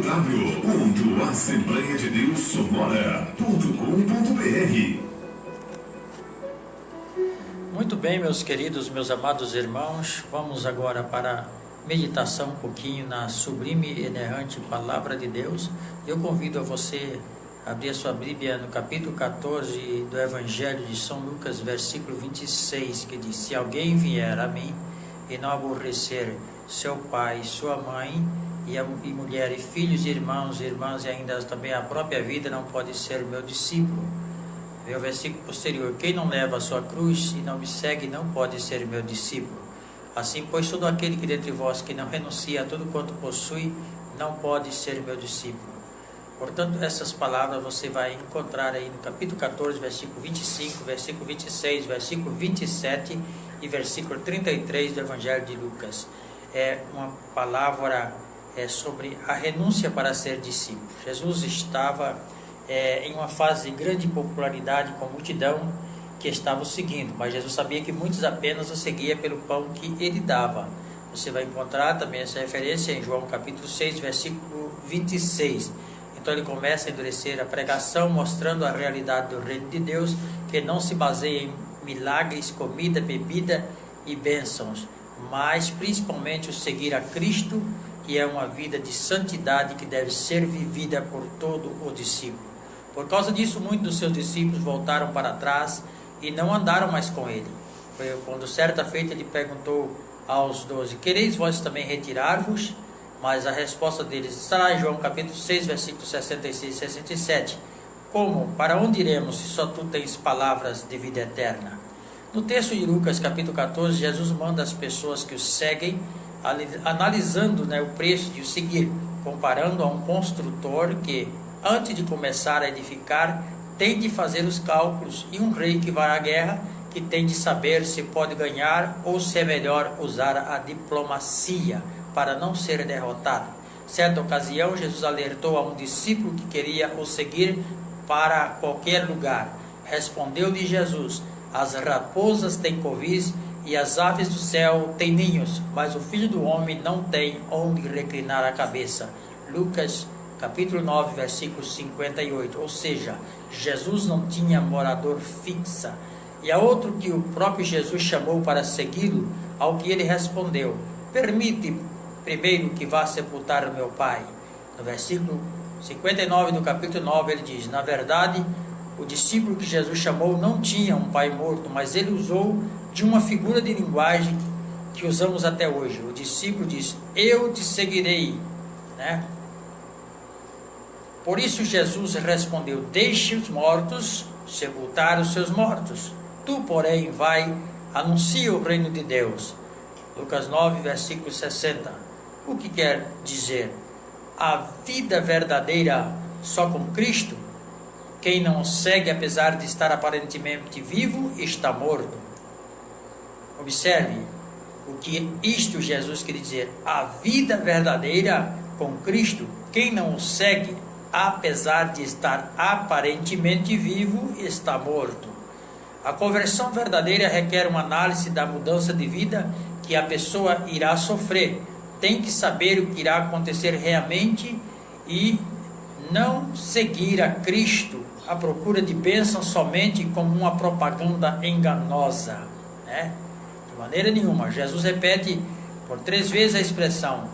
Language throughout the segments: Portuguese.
www.assembleiadeussonora.com.br. Muito bem, meus queridos, meus amados irmãos, vamos agora para a meditação um pouquinho na sublime e inerrante Palavra de Deus. Eu convido a você a abrir a sua Bíblia no capítulo 14 do Evangelho de São Lucas, versículo 26, que diz: se alguém vier a mim e não aborrecer seu pai, sua mãe, e mulher, e filhos, irmãos, irmãs, e ainda também a própria vida, não pode ser meu discípulo. Vê o versículo posterior: quem não leva a sua cruz e não me segue, não pode ser meu discípulo. Assim, pois, todo aquele que dentre vós que não renuncia a tudo quanto possui, não pode ser meu discípulo. Portanto, essas palavras você vai encontrar aí no capítulo 14, versículo 25, versículo 26, versículo 27 e versículo 33 do Evangelho de Lucas. É uma palavra sobre a renúncia para ser discípulo. Jesus estava em uma fase de grande popularidade com a multidão que estava o seguindo, mas Jesus sabia que muitos apenas o seguiam pelo pão que ele dava. Você vai encontrar também essa referência em João capítulo 6, versículo 26. Então ele começa a endurecer a pregação, mostrando a realidade do reino de Deus, que não se baseia em milagres, comida, bebida e bênçãos, mas principalmente o seguir a Cristo, que é uma vida de santidade que deve ser vivida por todo o discípulo. Por causa disso, muitos dos seus discípulos voltaram para trás e não andaram mais com ele. Foi quando certa feita ele perguntou aos 12: quereis vós também retirar-vos? Mas a resposta deles está em João capítulo 6, versículos 66 e 67. Como? Para onde iremos se só tu tens palavras de vida eterna? No texto de Lucas capítulo 14, Jesus manda as pessoas que o seguem, analisando o preço de o seguir, comparando a um construtor que, antes de começar a edificar, tem de fazer os cálculos, e um rei que vai à guerra, que tem de saber se pode ganhar ou se é melhor usar a diplomacia para não ser derrotado. Certa ocasião, Jesus alertou a um discípulo que queria o seguir para qualquer lugar. Respondeu-lhe Jesus: as raposas têm covis e as aves do céu têm ninhos, mas o Filho do Homem não tem onde reclinar a cabeça. Lucas capítulo 9, versículo 58. Ou seja, Jesus não tinha morador fixa. E a outro que o próprio Jesus chamou para segui-lo, ao que ele respondeu: permite primeiro que vá sepultar o meu pai. No versículo 59 do capítulo 9 ele diz: na verdade, o discípulo que Jesus chamou não tinha um pai morto, mas ele usou de uma figura de linguagem que usamos até hoje. O discípulo diz: eu te seguirei, Por isso Jesus respondeu: deixe os mortos sepultar os seus mortos. Tu, porém, vai, anuncia o reino de Deus. Lucas 9, versículo 60. O que quer dizer? A vida verdadeira só com Cristo. Quem não o segue, apesar de estar aparentemente vivo, está morto. Observe o que isto Jesus quer dizer. A vida verdadeira com Cristo. Quem não o segue, apesar de estar aparentemente vivo, está morto. A conversão verdadeira requer uma análise da mudança de vida que a pessoa irá sofrer. Tem que saber o que irá acontecer realmente e não seguir a Cristo à procura de bênção somente como uma propaganda enganosa, De maneira nenhuma. Jesus repete por 3 vezes a expressão: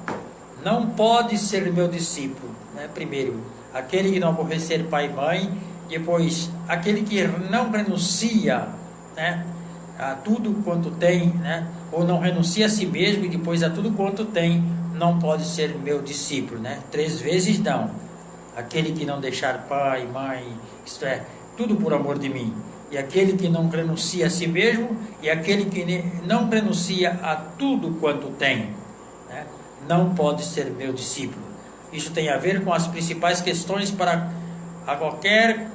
não pode ser meu discípulo. Primeiro, aquele que não aborrecer pai e mãe. Depois, aquele que não renuncia a tudo quanto tem, ou não renuncia a si mesmo, e depois a tudo quanto tem, não pode ser meu discípulo. 3 vezes não. Aquele que não deixar pai, mãe, isto é, tudo por amor de mim. E aquele que não renuncia a si mesmo, e aquele que não renuncia a tudo quanto tem, não pode ser meu discípulo. Isso tem a ver com as principais questões para a qualquer...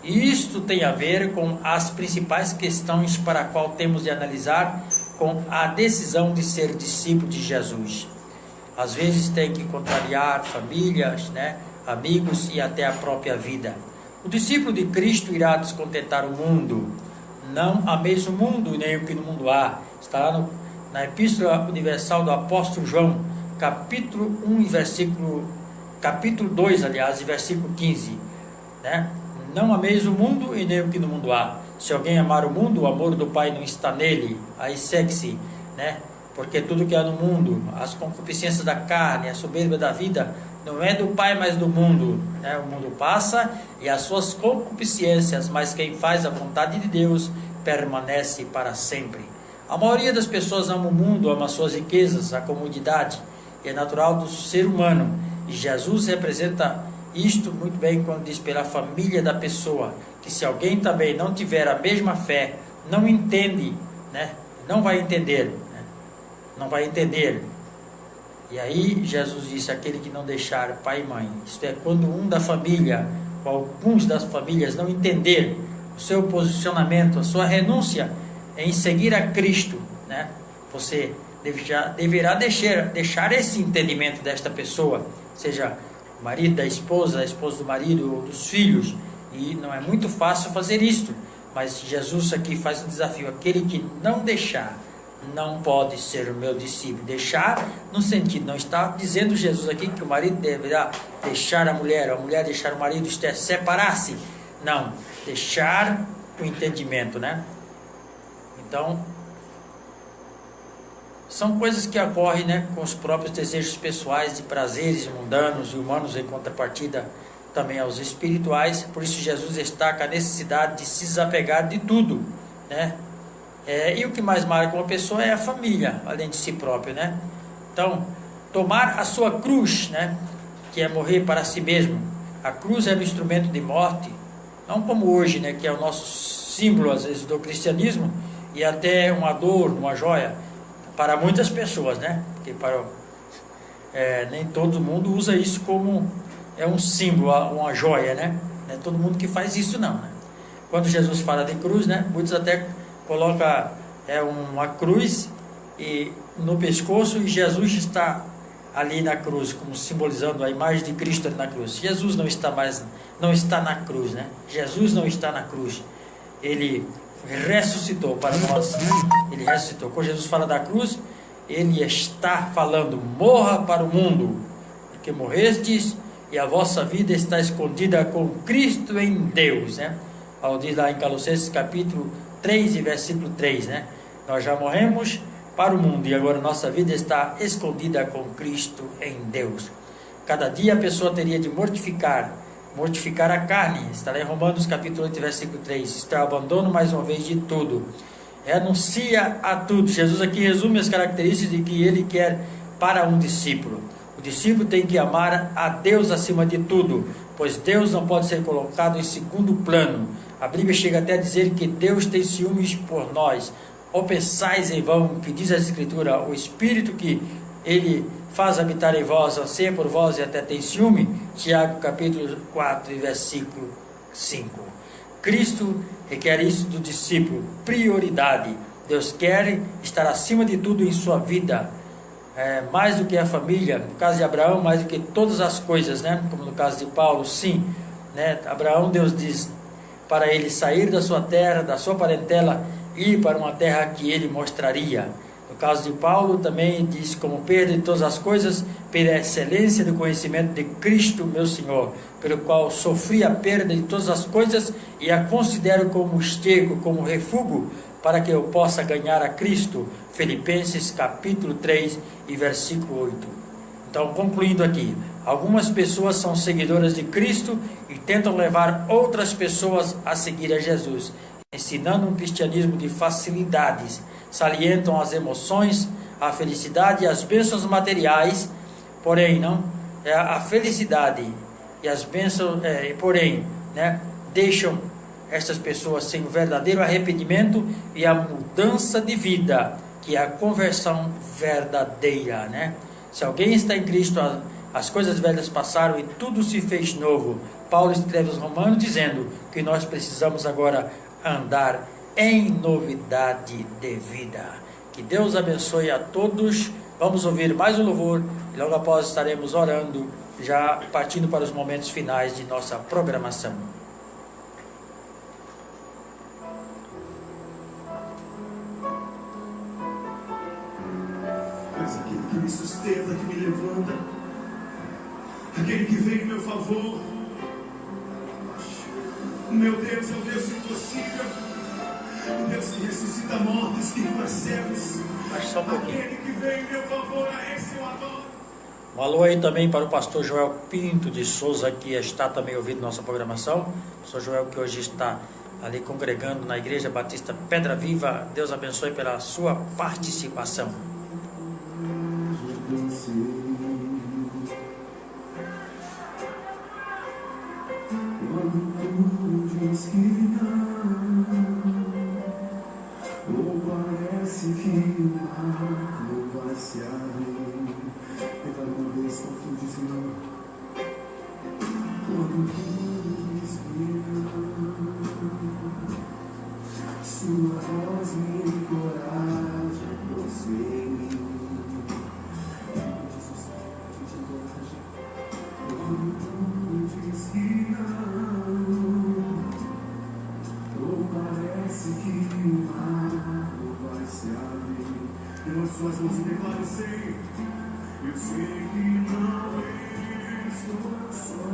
Isto tem a ver com as principais questões para a qual temos de analisar com a decisão de ser discípulo de Jesus. Às vezes tem que contrariar famílias, amigos e até a própria vida. O discípulo de Cristo irá descontentar o mundo. Não ameis o mundo, nem o que no mundo há. Está lá na Epístola Universal do Apóstolo João, capítulo 1 capítulo 2, aliás, versículo 15, né? Não ameis o mundo e nem o que no mundo há. Se alguém amar o mundo, o amor do Pai não está nele. Aí segue-se, né? Porque tudo que há no mundo, as concupiscências da carne, a soberba da vida, não é do Pai, mas do mundo, né? O mundo passa e as suas concupiscências, mas quem faz a vontade de Deus permanece para sempre. A maioria das pessoas ama o mundo, ama as suas riquezas, a comodidade, e é natural do ser humano. E Jesus representa isto muito bem quando diz pela família da pessoa, que se alguém também não tiver a mesma fé, não entende, né? Não vai entender, né? Não vai entender. E aí Jesus disse, aquele que não deixar pai e mãe, isto é, quando um da família, ou alguns das famílias não entender o seu posicionamento, a sua renúncia em seguir a Cristo, né? Você deverá deixar esse entendimento desta pessoa, seja o marido da esposa, a esposa do marido ou dos filhos, e não é muito fácil fazer isto, mas Jesus aqui faz um desafio, aquele que não deixar, não pode ser o meu discípulo. Deixar no sentido, não está dizendo Jesus aqui que o marido deverá deixar a mulher deixar o marido, isto é, separar-se, não, deixar o entendimento, né? Então, são coisas que ocorrem, né, com os próprios desejos pessoais de prazeres mundanos e humanos, em contrapartida também aos espirituais. Por isso Jesus destaca a necessidade de se desapegar de tudo, né? E o que mais marca uma pessoa é a família, além de si próprio, né? Então, tomar a sua cruz, né, que é morrer para si mesmo. A cruz era um instrumento de morte, não como hoje, né, que é o nosso símbolo às vezes do cristianismo, e até um adorno, uma joia para muitas pessoas, né? Porque nem todo mundo usa isso como um símbolo, uma joia, né? Não é todo mundo que faz isso, não, né? Quando Jesus fala de cruz, né, muitos até colocam uma cruz no pescoço, e Jesus está ali na cruz, como simbolizando a imagem de Cristo ali na cruz. Jesus não está na cruz, né? Jesus não está na cruz. Ele ressuscitou para nós. Ele ressuscitou. Quando Jesus fala da cruz, ele está falando: morra para o mundo, porque morrestes e a vossa vida está escondida com Cristo em Deus, né? Ao diz lá em Colossenses capítulo 3 e versículo 3, né? Nós já morremos para o mundo e agora nossa vida está escondida com Cristo em Deus. Cada dia a pessoa teria de mortificar a carne. Está lá em Romanos capítulo 8 versículo 3. Está abandono mais uma vez de tudo, renuncia a tudo. Jesus aqui resume as características de que ele quer para um discípulo. O discípulo tem que amar a Deus acima de tudo, pois Deus não pode ser colocado em segundo plano. A Bíblia chega até a dizer que Deus tem ciúmes por nós. Ou pensais em vão, que diz a Escritura, o Espírito que ele faz habitar em vós, anseia por vós e até tem ciúme. Tiago capítulo 4 versículo 5. Cristo requer isso do discípulo, prioridade. Deus quer estar acima de tudo em sua vida, mais do que a família. No caso de Abraão, mais do que todas as coisas, né? Como no caso de Paulo, sim, né? Abraão, Deus diz para ele sair da sua terra, da sua parentela, ir para uma terra que ele mostraria. No caso de Paulo, também diz: como perda de todas as coisas, pela excelência do conhecimento de Cristo, meu Senhor, pelo qual sofri a perda de todas as coisas e a considero como esterco, como refúgio, para que eu possa ganhar a Cristo. Filipenses capítulo 3 e versículo 8. Então, concluindo aqui, algumas pessoas são seguidoras de Cristo e tentam levar outras pessoas a seguir a Jesus, ensinando um cristianismo de facilidades. Salientam as emoções, a felicidade e as bênçãos materiais, porém não a felicidade e as bênçãos, porém, né, deixam estas pessoas sem o verdadeiro arrependimento e a mudança de vida, que é a conversão verdadeira, né? Se alguém está em Cristo, as coisas velhas passaram e tudo se fez novo. Paulo escreve aos Romanos dizendo que nós precisamos agora andar em novidade de vida. Que Deus abençoe a todos. Vamos ouvir mais um louvor e logo após estaremos orando, já partindo para os momentos finais de nossa programação. Esse aqui me sustenta, que me levanta, aquele que vem em meu favor. O meu Deus é o Deus impossível, o Deus que ressuscita mortos, que limpa cegos. Só um pouquinho. Aquele que vem em meu favor, a esse eu adoro. Um alô aí também para o pastor Joel Pinto de Souza, que está também ouvindo nossa programação. Pastor Joel, que hoje está ali congregando na Igreja Batista Pedra Viva. Deus abençoe pela sua participação. Quando tu diz que não, ou parece que o mar não vai se abrir. Tenta uma vez quando tu diz não. Quando tu diz que não, sua voz me encoraja, você em mim. Quando tu diz que não, ou parece que o mar não vai se abrir. Levante suas mãos e declare: eu sei que não estou só,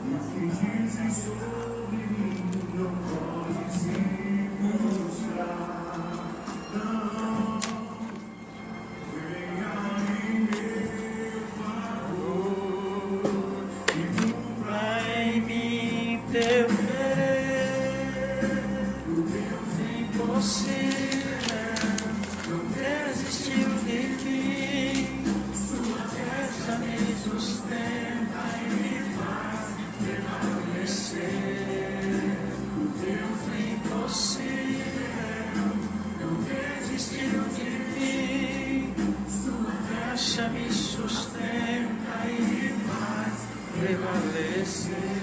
e o que dizem sobre mim não pode se mostrar. Não, venha em meu favor e cumpra em mim teu querer. O Deus impossível não desistiu de ti. Sua força me sustenta e me faz prevalecer. O Deus impossível não desistiu de mim. Sua força me sustenta e me faz prevalecer.